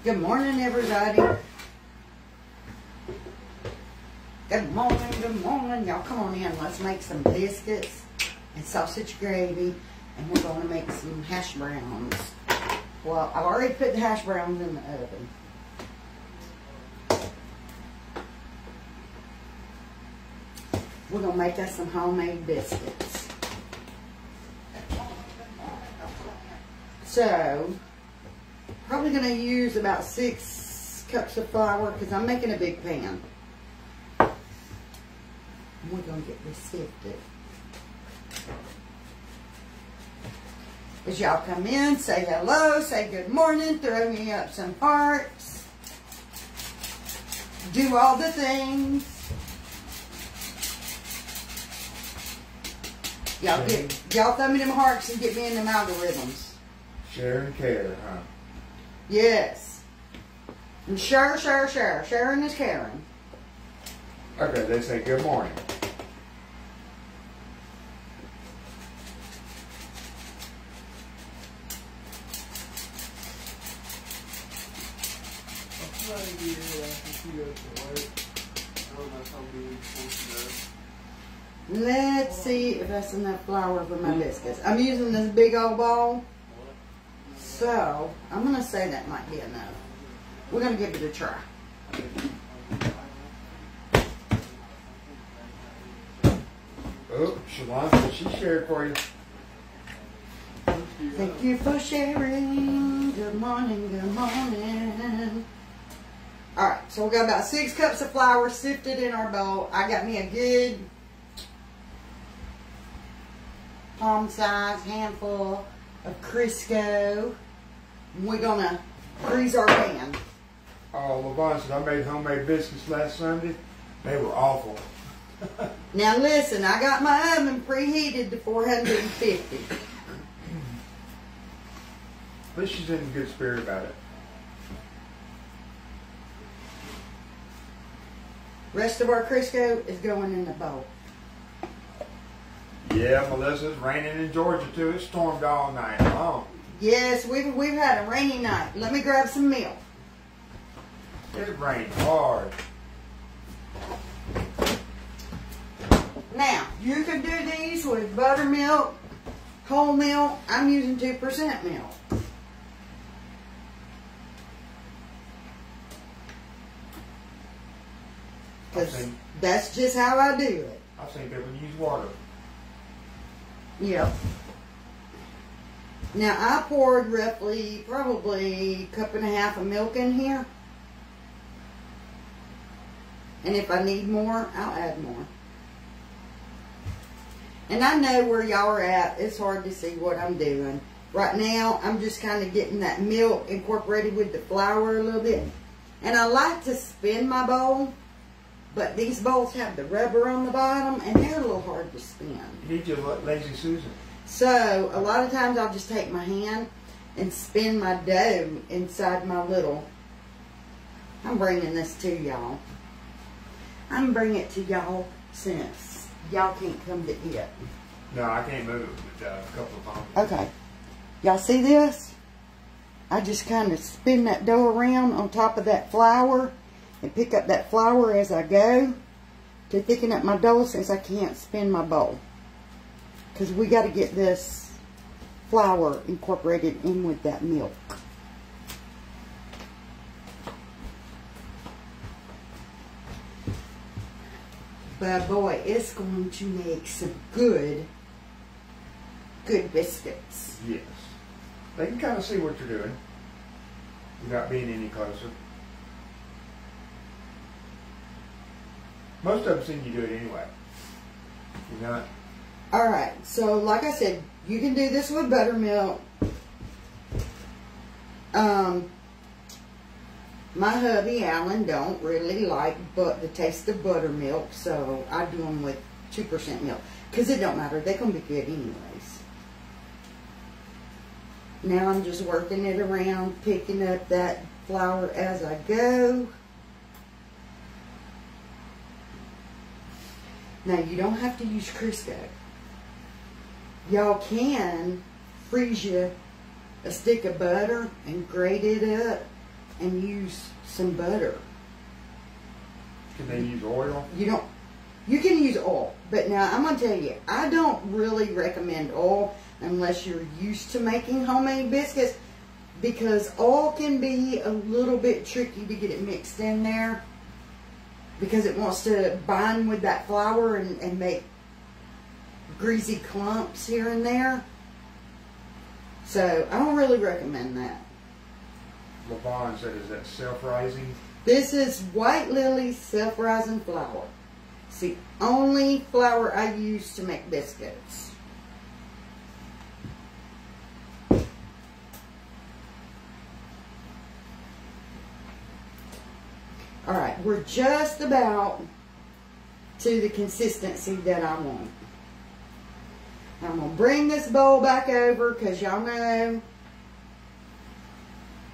Good morning, everybody. Good morning. Y'all come on in. Let's make some biscuits and sausage gravy, and we're going to make some hash browns. Well, I've already put the hash browns in the oven. We're going to make us some homemade biscuits. So, probably going to use about 6 cups of flour because I'm making a big pan. We're going to get this sifted. As y'all come in, say hello, say good morning, throw me up some hearts. Do all the things. Y'all throw me them hearts and get me in them algorithms. Share and care, huh? Yes. And share. Sharing is caring. Okay, they say good morning. Let's see if that's enough flour for my biscuits. I'm using this big old bowl, so I'm going to say that might be enough. We're going to give it a try. Oh, Shalonda, she shared for you. Thank you for sharing. Good morning, good morning. Alright, so we got about 6 cups of flour sifted in our bowl. I got me a good palm size handful of Crisco. We're gonna grease our pan. Oh, LaVon said I made homemade biscuits last Sunday. They were awful. Now listen, I got my oven preheated to 450. At least she's in a good spirit about it. Rest of our Crisco is going in the bowl. Yeah, Melissa, it's raining in Georgia too. It stormed all night long. Yes, we've had a rainy night. Let me grab some milk. It rained hard. Now, you can do these with buttermilk, whole milk. I'm using 2% milk. Because that's just how I do it. I think they would use water. Yep. Now, I poured roughly, probably 1.5 cups of milk in here. And if I need more, I'll add more. And I know where y'all are at. It's hard to see what I'm doing. Right now, I'm just kind of getting that milk incorporated with the flour a little bit. And I like to spin my bowl, but these bowls have the rubber on the bottom, and they're a little hard to spin. You need your Lazy Susan. So, a lot of times I'll just take my hand and spin my dough inside my little... I'm bringing this to y'all. I'm bringing it to y'all since y'all can't come to it. No, I can't move it with a couple of times. Okay. Y'all see this? I just kind of spin that dough around on top of that flour and pick up that flour as I go to thicken up my dough since I can't spin my bowl. Because we got to get this flour incorporated in with that milk. But boy, it's going to make some good biscuits. Yes. They can kind of see what you're doing without being any closer. Most of them seen you do it anyway. You know? Alright, so like I said, you can do this with buttermilk. My hubby, Alan, don't really like the taste of buttermilk, so I do them with 2% milk. Because it don't matter, they're going to be good anyways. Now I'm just working it around, picking up that flour as I go. Now you don't have to use Crisco. Y'all can freeze you a stick of butter and grate it up and use some butter. Can they use oil? You can use oil, but now I'm going to tell you, I don't really recommend oil unless you're used to making homemade biscuits, because oil can be a little bit tricky to get it mixed in there, because it wants to bind with that flour and make greasy clumps here and there. So I don't really recommend that. LaVon said, is that self-rising? This is White Lily's self-rising flour. It's the only flour I use to make biscuits. Alright, we're just about to the consistency that I want. I'm going to bring this bowl back over because y'all know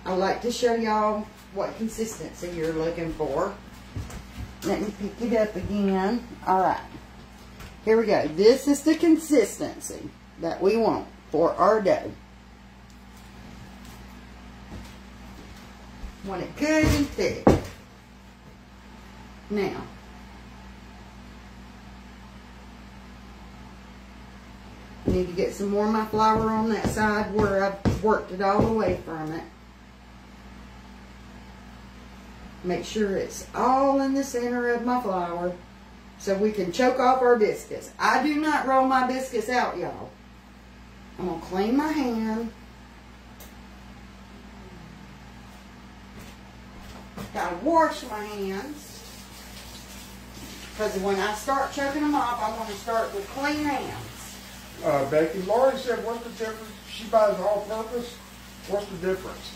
I like to show y'all what consistency you're looking for. Let me pick it up again. Alright, here we go. This is the consistency that we want for our dough. Want it good and thick. Now, I need to get some more of my flour on that side where I've worked it all away from it. Make sure it's all in the center of my flour so we can choke off our biscuits. I do not roll my biscuits out, y'all. I'm going to clean my hand. Gotta wash my hands. Because when I start choking them off, I want to start with clean hands. Becky, Lori said, what's the difference? She buys all-purpose. What's the difference?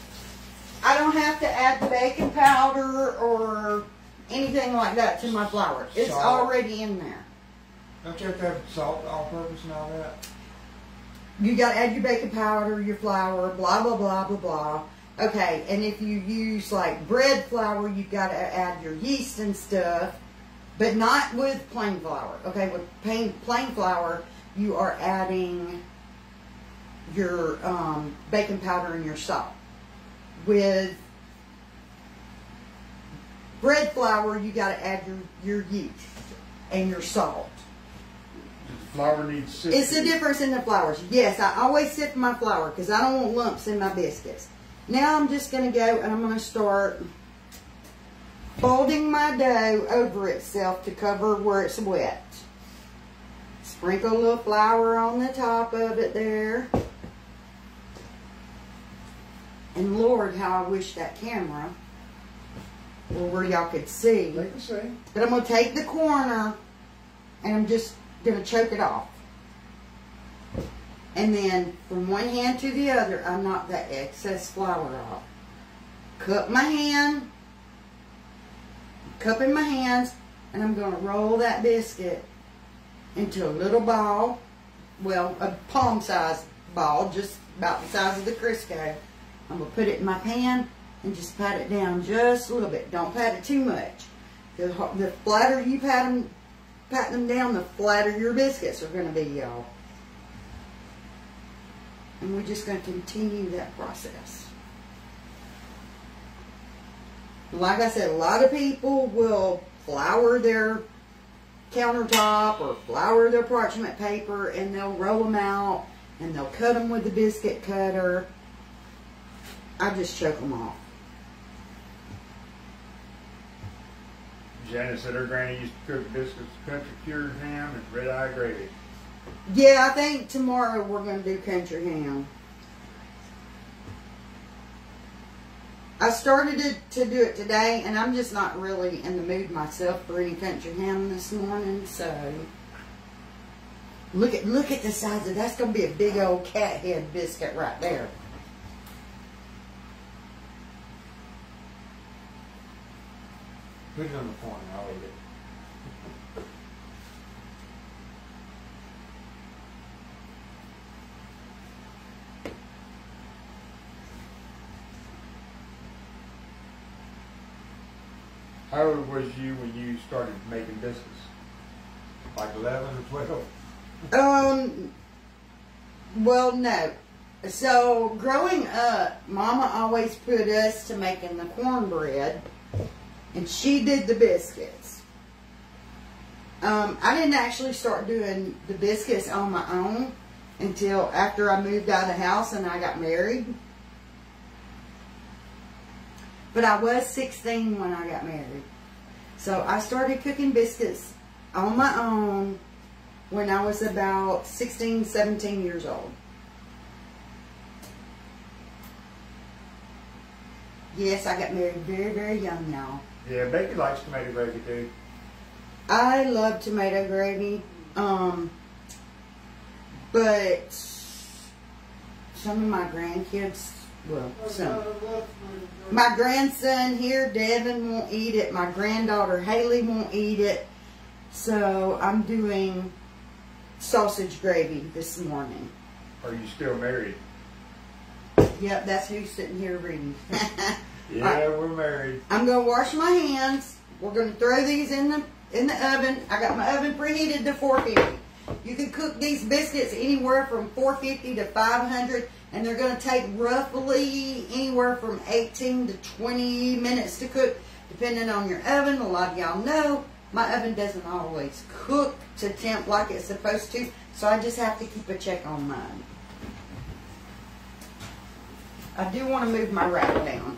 I don't have to add the baking powder or anything like that to my flour. It's Salt. already in there. Don't you have to have salt, all-purpose and all that? You got to add your baking powder, your flour, blah, blah, blah, blah, blah. Okay, and if you use like bread flour, you've got to add your yeast and stuff. But not with plain flour. Okay, with plain flour, you are adding your baking powder and your salt. With bread flour, you got to add your yeast and your salt. The flour needs sifting. It's the difference in the flours. Yes, I always sift my flour because I don't want lumps in my biscuits. Now I'm just going to go and I'm going to start folding my dough over itself to cover where it's wet. Sprinkle a little flour on the top of it there. And Lord, how I wish that camera were where y'all could see. They can see. But I'm going to take the corner and I'm just going to choke it off. And then from one hand to the other, I knock that excess flour off. Cup my hand. Cup in my hands, and I'm going to roll that biscuit into a little ball, well, a palm-sized ball, just about the size of the Crisco. I'm going to put it in my pan and just pat it down just a little bit. Don't pat it too much. The flatter you pat them down, the flatter your biscuits are going to be, y'all. And we're just going to continue that process. Like I said, a lot of people will flour their countertop or flour their parchment paper and they'll roll them out and they'll cut them with the biscuit cutter. I just choke them off. Janet said her granny used to cook biscuits, country cured ham, and red-eye gravy. Yeah, I think tomorrow we're going to do country ham. I started to do it today, and I'm just not really in the mood myself for any country ham this morning, so look at the size of that's going to be a big old cat head biscuit right there. Put it on the corner, I'll eat it. How old was you when you started making biscuits? Like 11 or 12? Well, no. So, growing up, Mama always put us to making the cornbread, and she did the biscuits. I didn't actually start doing the biscuits on my own until after I moved out of the house and I got married. But I was 16 when I got married. So, I started cooking biscuits on my own when I was about 16, 17 years old. Yes, I got married very, very young, y'all. Yeah, Becky likes tomato gravy too. I love tomato gravy. But some of my grandkids, well, some. My grandson here, Devin, won't eat it. My granddaughter, Haley, won't eat it. So I'm doing sausage gravy this morning. Are you still married? Yep, that's who's sitting here reading. Yeah, right. We're married. I'm going to wash my hands. We're going to throw these in the oven. I got my oven preheated to 450. You can cook these biscuits anywhere from 450 to 500, and they're going to take roughly anywhere from 18 to 20 minutes to cook, depending on your oven. A lot of y'all know my oven doesn't always cook to temp like it's supposed to, so I just have to keep a check on mine. I do want to move my rack down.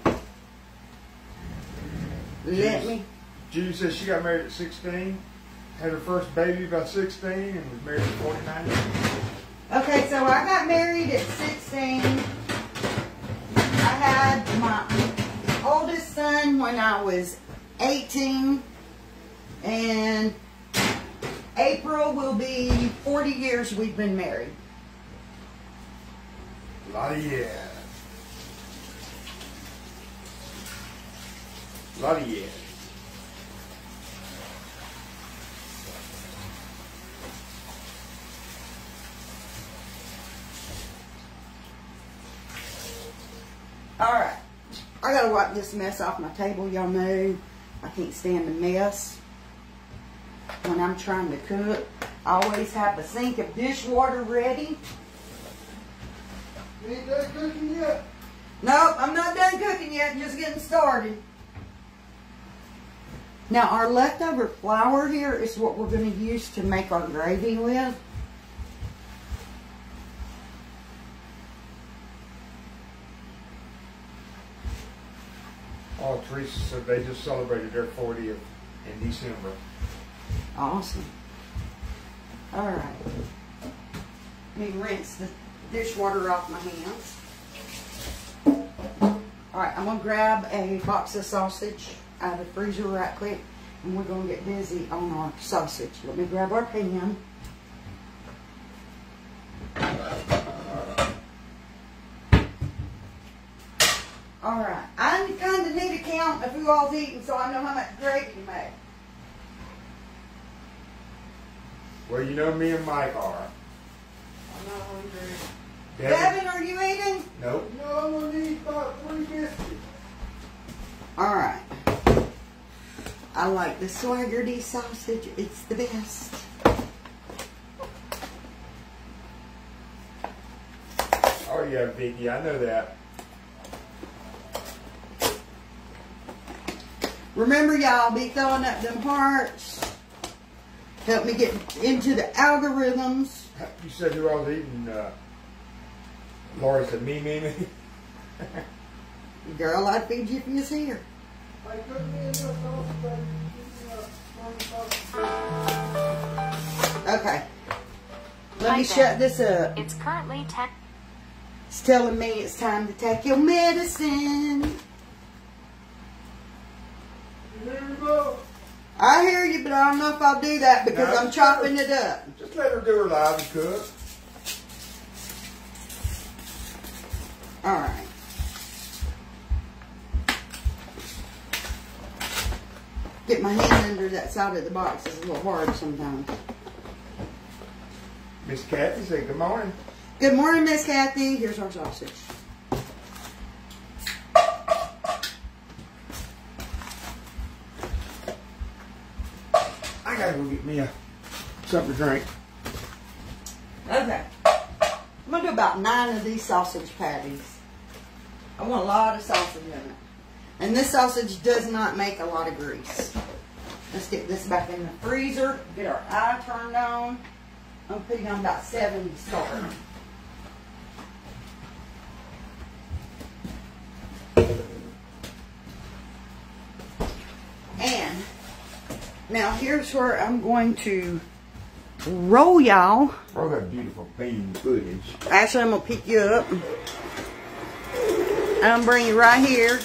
Let me. Judy says she got married at 16, had her first baby about 16, and was married at 49. Okay, so I got married at 16. I had my oldest son when I was 18. And April will be 40 years we've been married. A lot of yeah. A lot of yeah. Alright. I gotta wipe this mess off my table. Y'all know I can't stand a mess when I'm trying to cook. I always have a sink of dishwater ready. You ain't done cooking yet? Nope, I'm not done cooking yet. I'm just getting started. Now, our leftover flour here is what we're going to use to make our gravy with. Oh, Teresa said they just celebrated their 40th in December. Awesome. Alright. Let me rinse the dishwater off my hands. Alright, I'm going to grab a box of sausage out of the freezer right quick, and we're going to get busy on our sausage. Let me grab our pan. Alright, I kind of need a count of who all's eating so I know how much gravy to make. Well, you know me and Mike are. I'm not hungry. Devin? Devin, are you eating? Nope. No, I'm going to eat about 3 biscuits. Alright. I like the Swaggerty sausage. It's the best. Oh, yeah, Vicky, I know that. Remember, y'all, be throwing up them hearts. Help me get into the algorithms. You said who I was eating? Laura said me. Girl, I'd feed you if you was here. I couldn't eat enough sausage. Okay. Let me shut this up. It's currently 10. It's telling me it's time to take your medicine. There we go. I hear you, but I don't know if I'll do that because No, I'm chopping it up. Just let her do her live and cook. Alright. Get my hand under that side of the box is a little hard sometimes. Miss Kathy said good morning. Good morning, Miss Kathy. Here's our sausage. I gotta go get me something to drink. Okay. I'm going to do about 9 of these sausage patties. I want a lot of sausage in it. And this sausage does not make a lot of grease. Let's get this back in the freezer. Get our eye turned on. I'm putting on about 7 to start. And now here's where I'm going to roll y'all. Oh, that beautiful bean footage. Actually, I'm going to pick you up. And I'm going to bring you right here.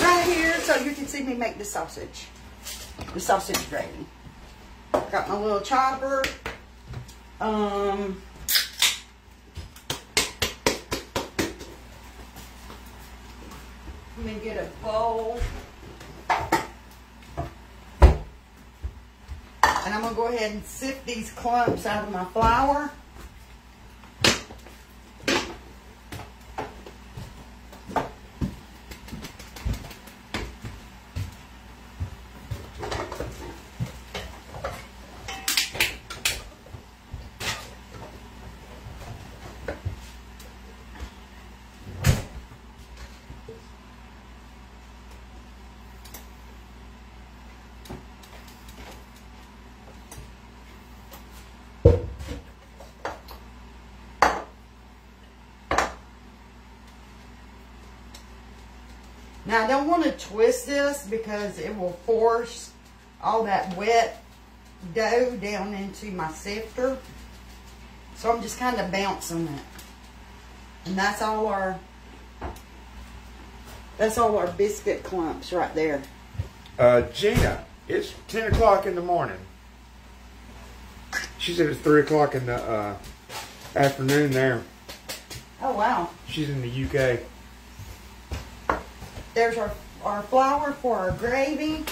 Right here so you can see me make the sausage. The sausage gravy. Got my little chopper. Let me get a bowl. And I'm going to go ahead and sift these clumps out of my flour. Now I don't want to twist this because it will force all that wet dough down into my sifter. So I'm just kind of bouncing it. And that's all our biscuit clumps right there. Gina, it's 10 o'clock in the morning. She said it's 3 o'clock in the afternoon there. Oh wow. She's in the UK. There's our flour for our gravy.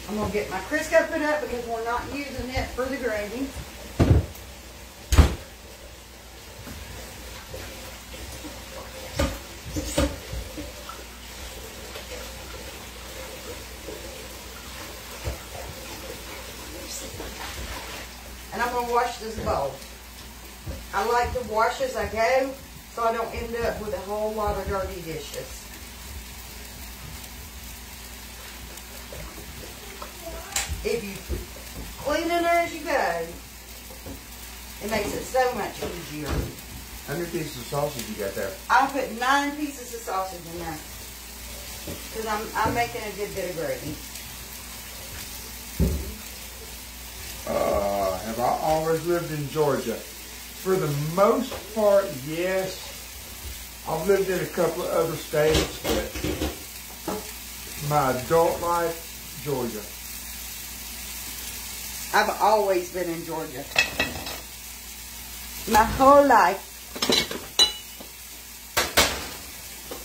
I'm going to get my Crisco put up because we're not using it for the gravy. And I'm going to wash this bowl. I like to wash as I go so I don't end up with a whole lot of dirty dishes. If you clean it as you go, it makes it so much easier. How many pieces of sausage you got there? I put 9 pieces of sausage in there because I'm making a good bit of gravy. Have I always lived in Georgia? For the most part, yes. I've lived in a couple of other states, but my adult life, Georgia. I've always been in Georgia. My whole life.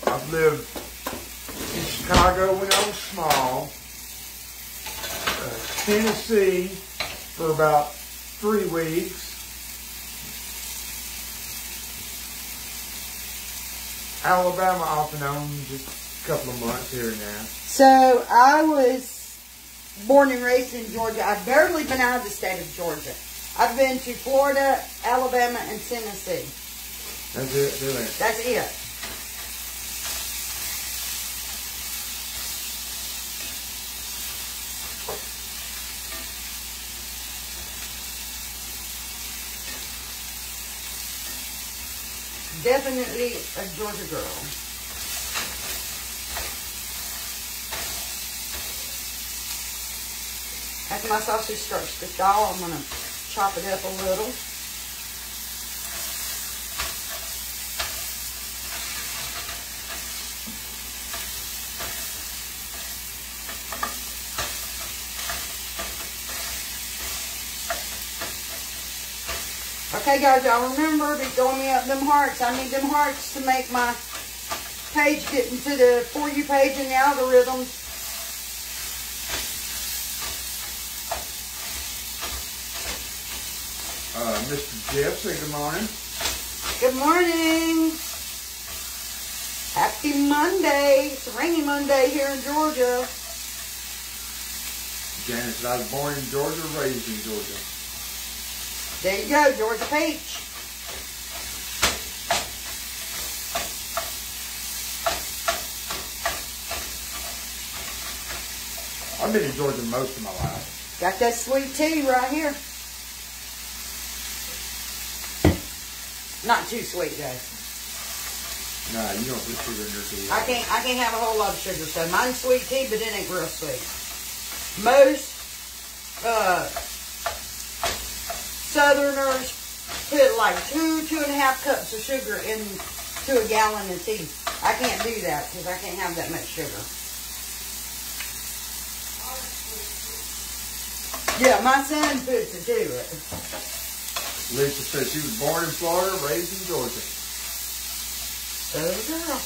I've lived in Chicago when I was small, Tennessee for about 3 weeks, Alabama off and on, just a couple of months here and there. So I was born and raised in Georgia. I've barely been out of the state of Georgia. I've been to Florida, Alabama, and Tennessee. That's it, really. That's it. Definitely a Georgia girl. After my sausage starts to thaw, I'm going to chop it up a little. Okay guys, y'all remember, be throwing me up them hearts. I need them hearts to make my page get into the For You page in the algorithms. Mr. Jeff, say good morning. Good morning. Happy Monday. It's a rainy Monday here in Georgia. Janice said I was born in Georgia, raised in Georgia. There you go, Georgia Peach. I've been in Georgia most of my life. Got that sweet tea right here. Not too sweet, guys. Nah, you don't put sugar in your tea. I can't have a whole lot of sugar, so mine's sweet tea, but it ain't real sweet. Most Southerners put like 2.5 cups of sugar into a gallon of tea. I can't do that because I can't have that much sugar. Yeah, my son puts it to it. Lisa said she was born in Florida, raised in Georgia. Oh, girl.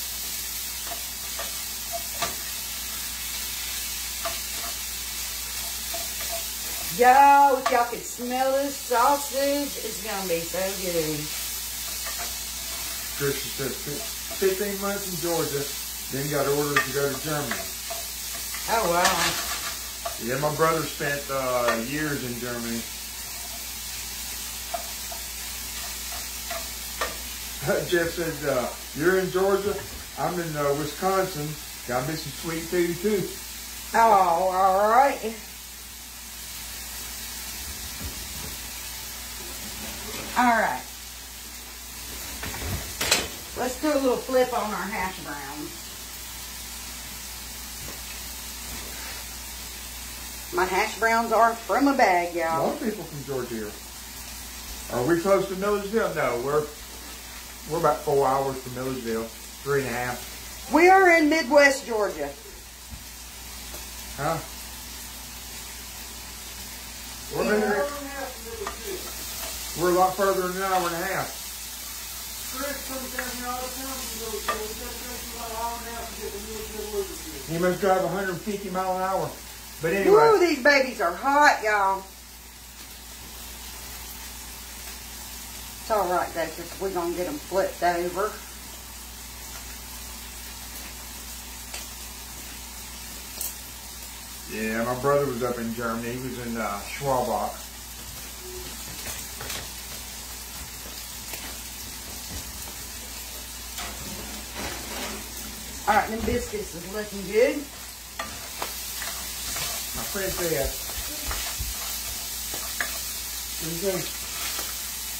Y'all, if y'all could smell this sausage, it's going to be so good. Christian says 15 months in Georgia, then got orders to go to Germany. Oh, wow. Yeah, my brother spent years in Germany. Jeff said, you're in Georgia, I'm in Wisconsin. Got me some sweet tea too. Oh, all right. All right. Let's do a little flip on our hash browns. My hash browns are from a bag, A y'all. lot of people from Georgia here. Are we close to Millersville? No, we're about 4 hours from Millersville, 3.5. We are in Midwest Georgia. Huh? We're a lot further than an hour and a half. Chris comes down here all the time from Millersville. It takes about an hour and a half to get to Millersville. He must drive 150 miles an hour. But Woo, anyway, these babies are hot, y'all. It's all right, though, because we're going to get them flipped over. yeah, my brother was up in Germany. He was in Schwabach. All right, them biscuits is looking good. My princess. What do you think?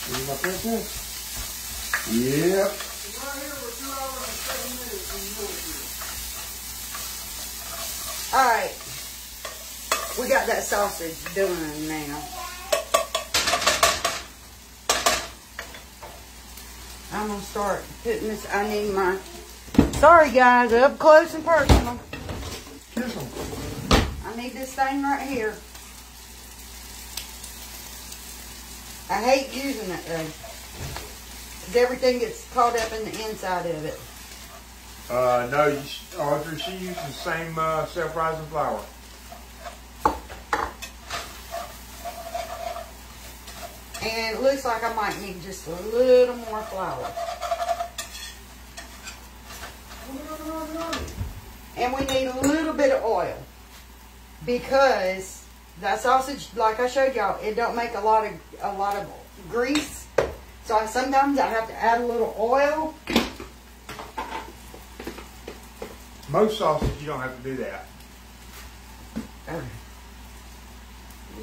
This is my princess? Yep. Right here, we're 2 hours and 7 minutes from Millersville. All right. We got that sausage done now. I'm going to start putting this. I need my... Sorry, guys. Up close and personal. Kiss him. I need this thing right here. I hate using it, though. Because everything gets caught up in the inside of it. No, Audrey, she used the same self-rising flour. And it looks like I might need just a little more flour. And we need a little bit of oil. Because that sausage, like I showed y'all, it don't make a lot of grease. So sometimes I have to add a little oil. Most sausage, you don't have to do that. A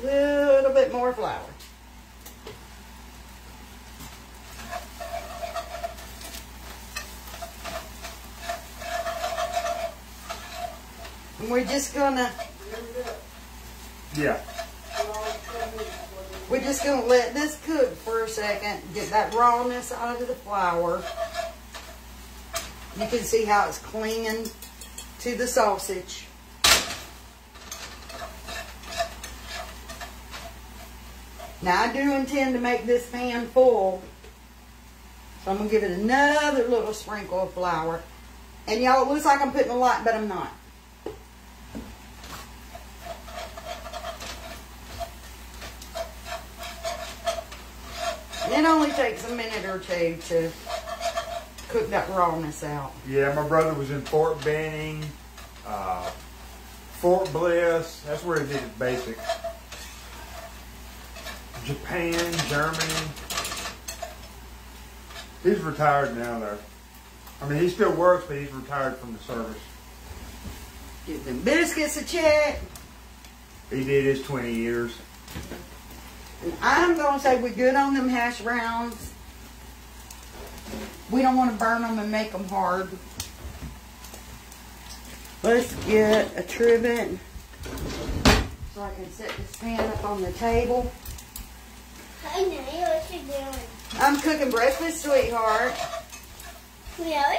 little bit more flour. And we're just gonna... Yeah. We're just going to let this cook for a second. Get that rawness out of the flour. You can see how it's clinging to the sausage. Now I do intend to make this pan full. So I'm going to give it another little sprinkle of flour. And y'all, it looks like I'm putting a lot, but I'm not. It only takes a minute or two to cook that rawness out. Yeah, my brother was in Fort Benning, Fort Bliss. That's where he did it basic. Japan, Germany. He's retired now, though. I mean, he still works, but he's retired from the service. Give them biscuits a check. He did his 20 years. And I'm going to say we're good on them hash browns. We don't want to burn them and make them hard. Let's get a trivet so I can set this pan up on the table. I know what you're doing. I'm cooking breakfast, sweetheart. Really?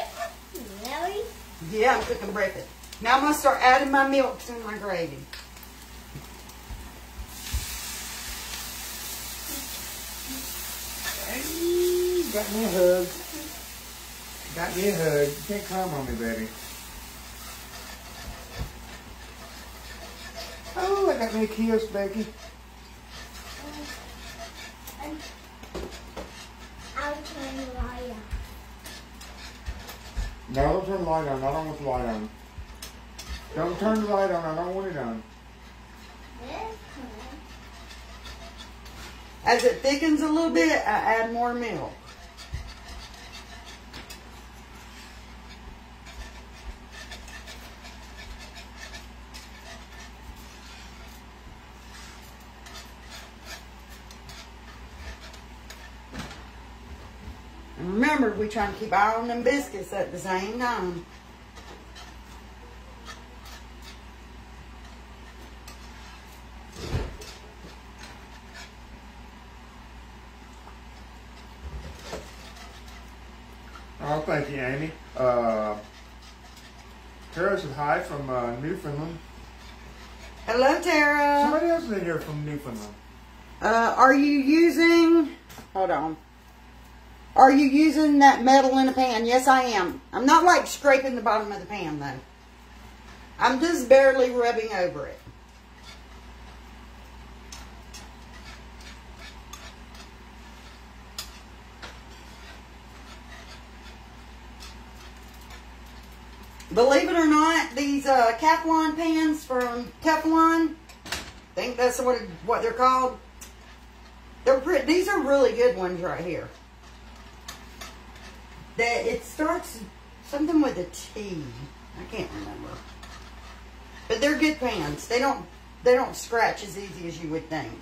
Really? Yeah, I'm cooking breakfast. Now I'm going to start adding my milk to my gravy. Hey, got me a hug. Got me a hug. You can't climb on me, baby. Oh, I got me a kiss, Becky. I'll turn the light on. No, don't turn the light on. I don't want the light on. Don't turn the light on. I don't want it on. This one. As it thickens a little bit, I add more milk. And remember, we're trying to keep an eye on them biscuits at the same time. Oh, thank you, Amy. Tara said hi from Newfoundland. Hello, Tara. Somebody else is in here from Newfoundland. Are you using... Hold on. Are you using that metal in a pan? Yes, I am. I'm not like scraping the bottom of the pan, though. I'm just barely rubbing over it. Believe it or not, these Teflon pans from Teflon, I think that's what they're called. These are really good ones right here. It starts something with a T. I can't remember. But they're good pans. They don't scratch as easy as you would think.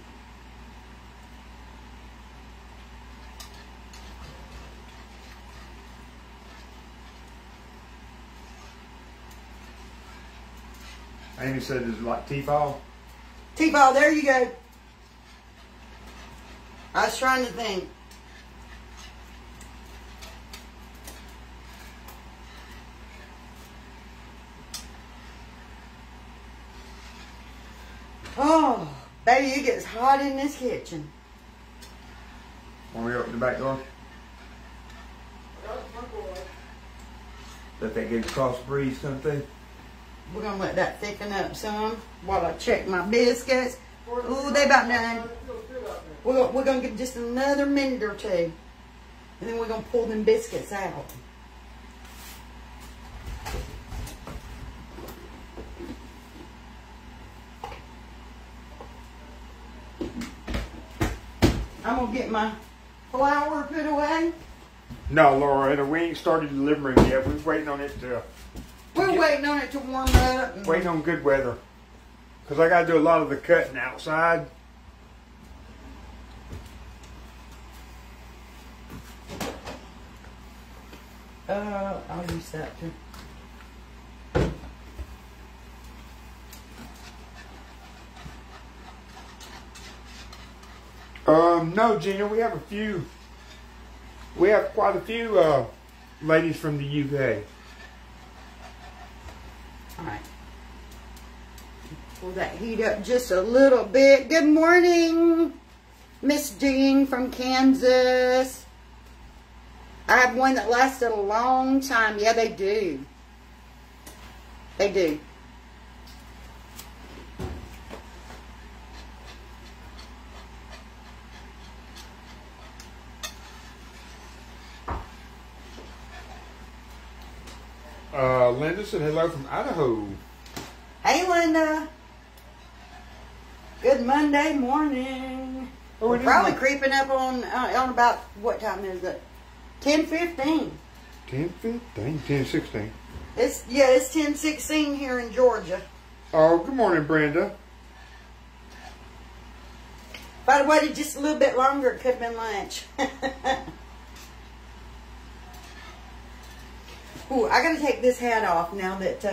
Amy said it's like T-file. T-ball, there you go. I was trying to think. Oh, baby, it gets hot in this kitchen. Want me to open the back door? Let that get across the breeze something. We're going to let that thicken up some while I check my biscuits. Ooh, they about done. We're going to give just another minute or two. And then we're going to pull them biscuits out. I'm going to get my flour put away. No, Laura, we ain't started delivering yet. We're waiting on it to... We're waiting on it to warm up. Waiting on good weather. Because I got to do a lot of the cutting outside. I'll use that too. No, Gina, we have quite a few ladies from the UK. Alright. Pull that heat up just a little bit. Good morning, Miss Jean from Kansas. I have one that lasted a long time. Yeah, they do. They do. Linda said hello from Idaho. Hey, Linda. Good Monday morning. Oh, We're probably creeping up on about, what time is it? 10:15. 10:15, 10:16. It's 10:16 here in Georgia. Oh, good morning, Brenda. If I'd waited just a little bit longer, it could have been lunch. Ooh, I gotta take this hat off now that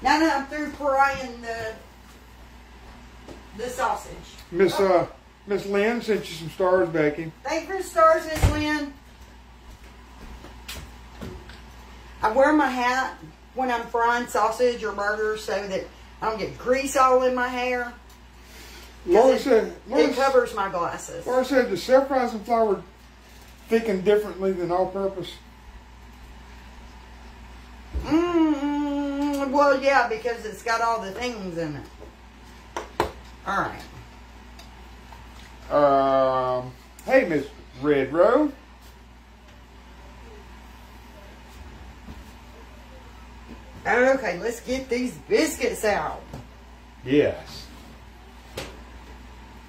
I'm through frying the sausage. Miss Lynn sent you some stars baking. Thank you for the stars, Miss Lynn. I wear my hat when I'm frying sausage or burgers so that I don't get grease all in my hair. Laura said It covers my glasses. Laura said the self-rising flour thickened differently than all-purpose. Well, yeah, because it's got all the things in it. All right. Hey, Miss Red Row. Okay, let's get these biscuits out. Yes.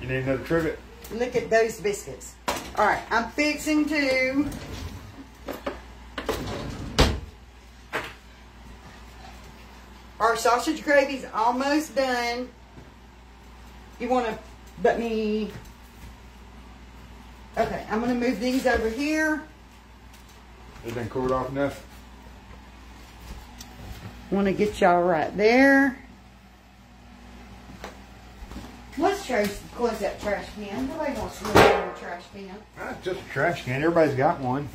You need another trivet? Look at those biscuits. All right, I'm fixing to our sausage gravy's almost done. You want to let me... Okay, I'm going to move these over here. It done cooled off enough? Want to get y'all right there. Let's close that trash can. Nobody wants to look at a trash can. That's just a trash can. Everybody's got one.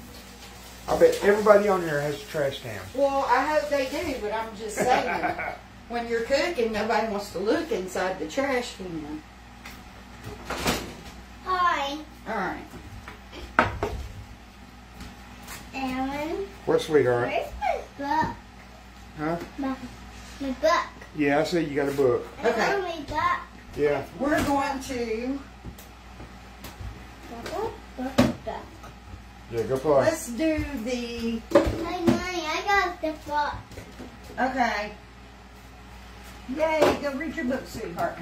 I bet everybody on there has a trash can. Well, I hope they do, but I'm just saying, when you're cooking, nobody wants to look inside the trash can. Hi, All right. Aaron. What, sweetheart? Where's my book? Huh? My book. Yeah, I see you got a book. Okay. I want my book. Yeah. We're going to... Yeah, go play. Let's do the... Hey, Mommy, I got the book. Okay. Yay, go read your book, sweetheart.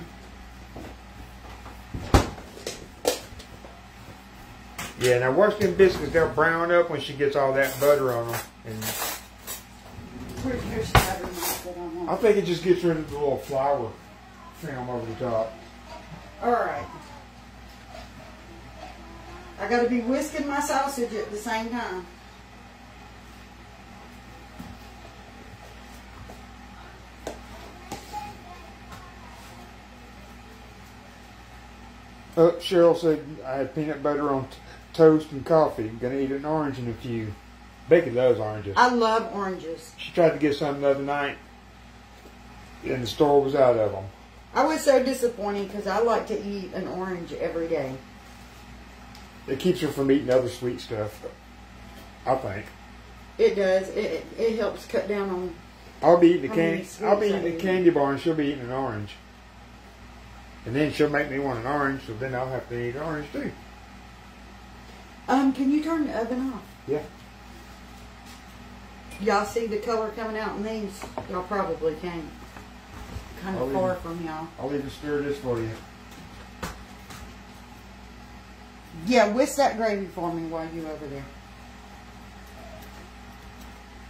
Yeah, now watch them biscuits. They'll brown up when she gets all that butter on them. And Here's the butter knife that I want. I think it just gets rid of the little flour film over the top. All right. I got to be whisking my sausage at the same time. Cheryl said I had peanut butter on toast and coffee. Gonna eat an orange in a few. Becky loves oranges. I love oranges. She tried to get some the other night, and the store was out of them. I was so disappointed because I like to eat an orange every day. It keeps her from eating other sweet stuff, I think. It does. It helps cut down on... I'll be eating How many I'll be sweets eating I a eat? candy bar, and she'll be eating an orange. And then she'll make me want an orange, so then I'll have to eat an orange too. Can you turn the oven off? Yeah. Y'all see the color coming out in these? Y'all probably can't. Kind of far from y'all. I'll even stir this for you. Yeah, whisk that gravy for me while you're over there.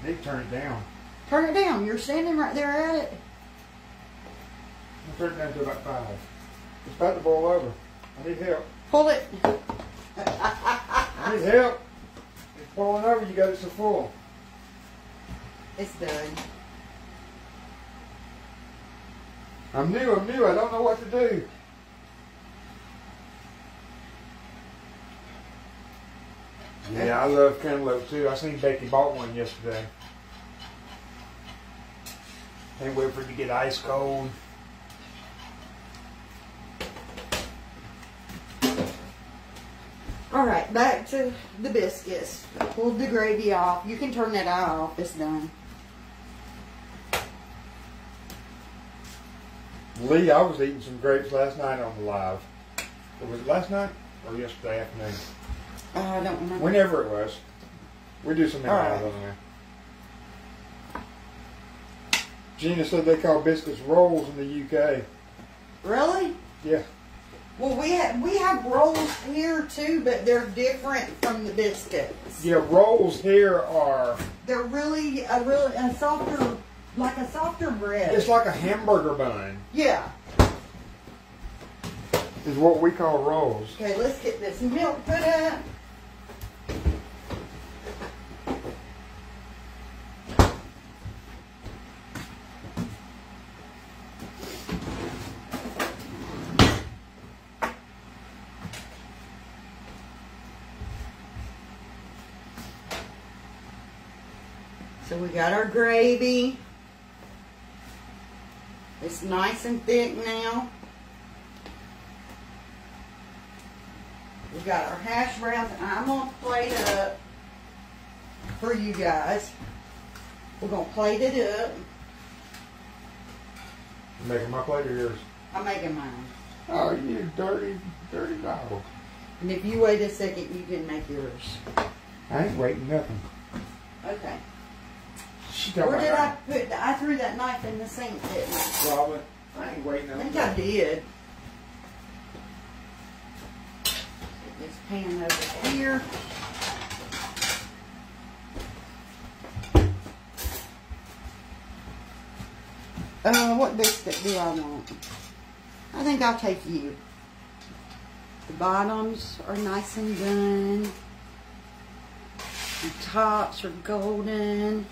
Need to turn it down. Turn it down. You're standing right there at it. I'll turn it down to about 5. It's about to boil over. I need help. Pull it. I need help. It's boiling over. You got it so full. It's done. I'm new. I don't know what to do. Yeah, I love cantaloupe too. I seen Becky bought one yesterday. Can't wait for it to get ice cold. All right, back to the biscuits. Pulled the gravy off. You can turn that off. It's done. Lee, I was eating some grapes last night on the live. Was it last night or yesterday afternoon? I don't remember. Whenever it was. We do some All right. live on there. Gina said they call biscuits rolls in the UK. Really? Yeah. Well, we have rolls here too, but they're different from the biscuits. Yeah, rolls here are... They're really a softer, like a softer bread. It's like a hamburger bun. Yeah. Is what we call rolls. Okay, let's get this milk put up. So we got our gravy. It's nice and thick now. We got our hash browns, and I'm going to plate it up for you guys. We're going to plate it up. You making my plate or yours? I'm making mine. Oh, you dirty dog. And if you wait a second, you can make yours. I ain't waiting nothing. Okay. Where did I put? I threw that knife in the sink, didn't I? Probably. I ain't waiting I nothing. think I did. Get this pan over here. What biscuit do I want? I think I'll take you. The bottoms are nice and done. The tops are golden.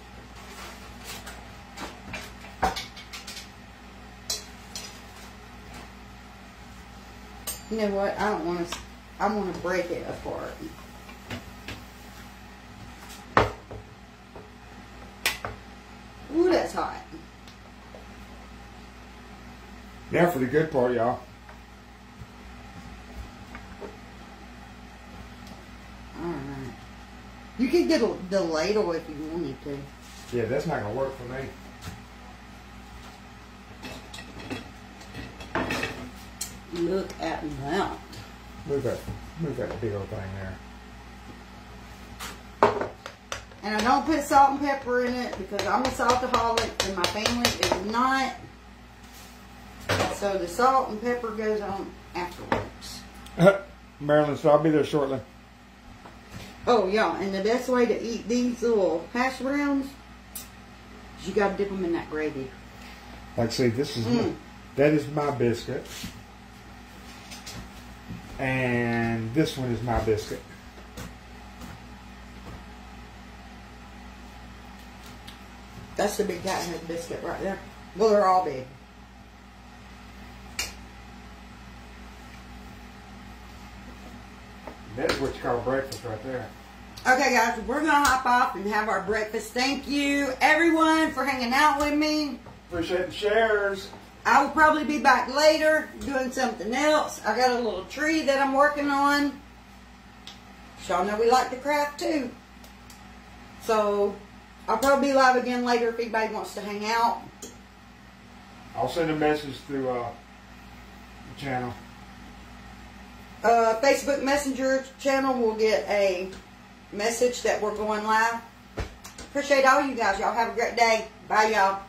You know what? I don't want to. I want to break it apart. Ooh, that's hot. Now for the good part, y'all. Alright. You could get the ladle if you wanted to. Yeah, that's not going to work for me. Look at that. Move that big old thing there. And I don't put salt and pepper in it because I'm a saltaholic and my family is not. So the salt and pepper goes on afterwards. Marilyn, so I'll be there shortly. Oh yeah, and the best way to eat these little hash browns is you gotta dip them in that gravy. Like, see, this is that is my biscuit, and this one is my biscuit. That's the big cat head biscuit right there. Well, they're all big. That's what you call breakfast right there. Okay, guys, we're going to hop off and have our breakfast. Thank you, everyone, for hanging out with me. Appreciate the shares. I will probably be back later doing something else. I got a little tree that I'm working on. Y'all know we like to craft, too. So, I'll probably be live again later if anybody wants to hang out. I'll send a message through the channel. Facebook Messenger channel will get a message that we're going live. Appreciate all you guys. Y'all have a great day. Bye, y'all.